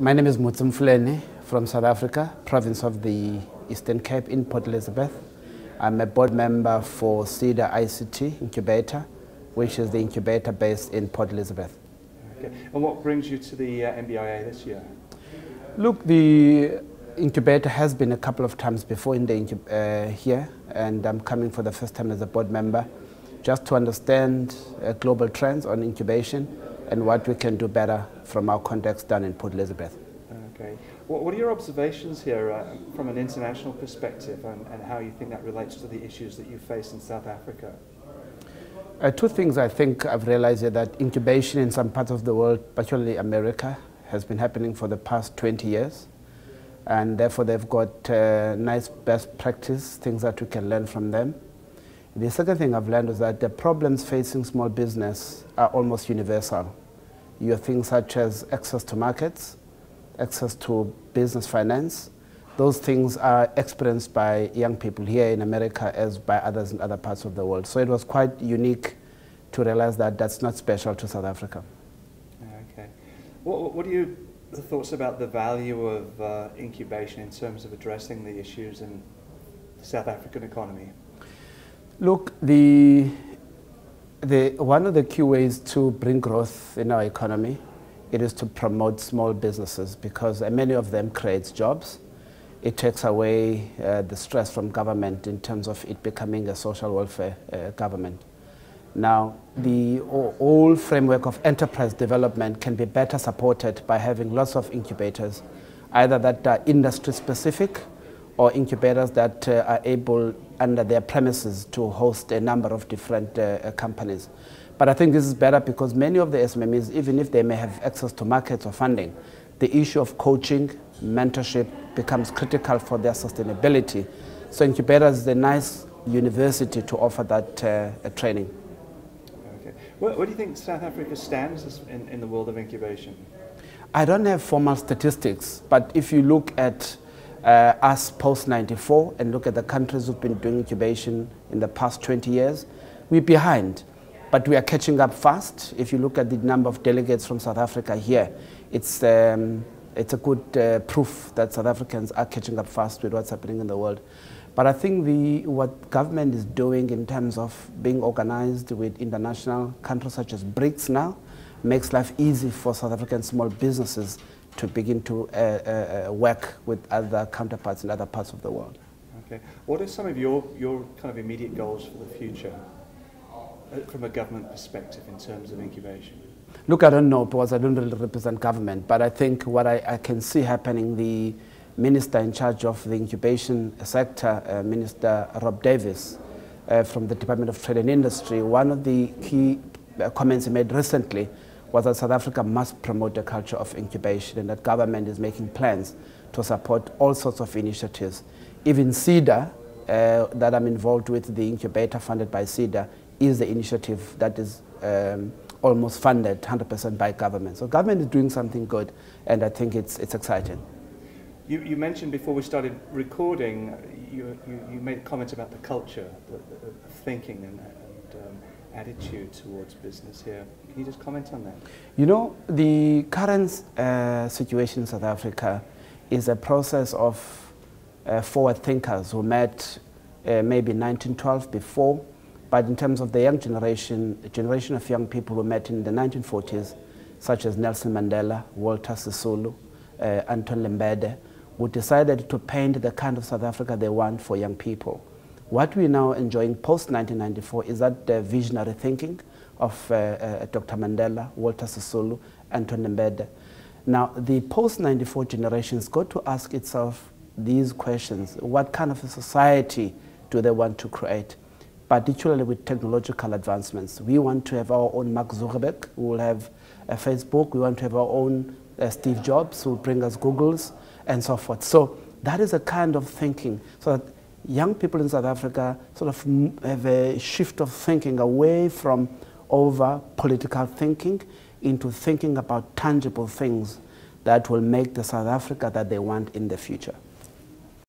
My name is Motse Mtleni from South Africa, province of the Eastern Cape in Port Elizabeth. I'm a board member for SEDA ICT Incubator, which is the incubator based in Port Elizabeth. Okay. And what brings you to the NBIA this year? Look, the incubator has been a couple of times before in the here, and I'm coming for the first time as a board member, just to understand global trends on incubation and what we can do better from our context down in Port Elizabeth. Okay. What are your observations here from an international perspective and how you think that relates to the issues that you face in South Africa? Two things I think I've realized here, that incubation in some parts of the world, particularly America, has been happening for the past 20 years. And therefore they've got nice best practice, things that we can learn from them. The second thing I've learned is that the problems facing small business are almost universal. You have things such as access to markets, access to business finance. Those things are experienced by young people here in America as by others in other parts of the world. So it was quite unique to realize that that's not special to South Africa. Okay. What are your thoughts about the value of incubation in terms of addressing the issues in the South African economy? Look, one of the key ways to bring growth in our economy, it is to promote small businesses, because many of them create jobs. It takes away the stress from government in terms of it becoming a social welfare government. Now, the whole framework of enterprise development can be better supported by having lots of incubators, either that are industry specific or incubators that are able under their premises to host a number of different companies. But I think this is better because many of the SMMEs, even if they may have access to markets or funding, the issue of coaching, mentorship becomes critical for their sustainability. So incubators is a nice university to offer that training. Okay. Where do you think South Africa stands in the world of incubation? I don't have formal statistics, but if you look at us post-94 and look at the countries who've been doing incubation in the past 20 years, we're behind, but we are catching up fast. If you look at the number of delegates from South Africa here, it's a good proof that South Africans are catching up fast with what's happening in the world. But I think what government is doing in terms of being organized with international countries such as BRICS now makes life easy for South African small businesses to begin to work with other counterparts in other parts of the world. Okay. What are some of your kind of immediate goals for the future from a government perspective in terms of incubation? Look, I don't know because I don't really represent government, but I think what I can see happening, the minister in charge of the incubation sector, Minister Rob Davis from the Department of Trade and Industry, one of the key comments he made recently was that South Africa must promote a culture of incubation and that government is making plans to support all sorts of initiatives. Even SEDA, that I'm involved with, the incubator funded by SEDA, is the initiative that is almost funded 100% by government. So government is doing something good, and I think it's exciting. You mentioned before we started recording, you made a comment about the culture, the thinking and attitude towards business here. Can you just comment on that? You know, the current situation in South Africa is a process of forward thinkers who met maybe 1912 before, but in terms of the young generation, a generation of young people who met in the 1940s, such as Nelson Mandela, Walter Sisulu, Anton Lembede, who decided to paint the kind of South Africa they want for young people. What we're now enjoying post-1994 is that visionary thinking of Dr. Mandela, Walter Sisulu, Anton Lembede. Now, the post-94 generation's got to ask itself these questions. What kind of a society do they want to create? Particularly with technological advancements. We want to have our own Mark Zuckerberg, who will have Facebook. We want to have our own Steve Jobs, who will bring us Googles, and so forth. So that is a kind of thinking, so that young people in South Africa sort of have a shift of thinking away from over political thinking into thinking about tangible things that will make the South Africa that they want in the future.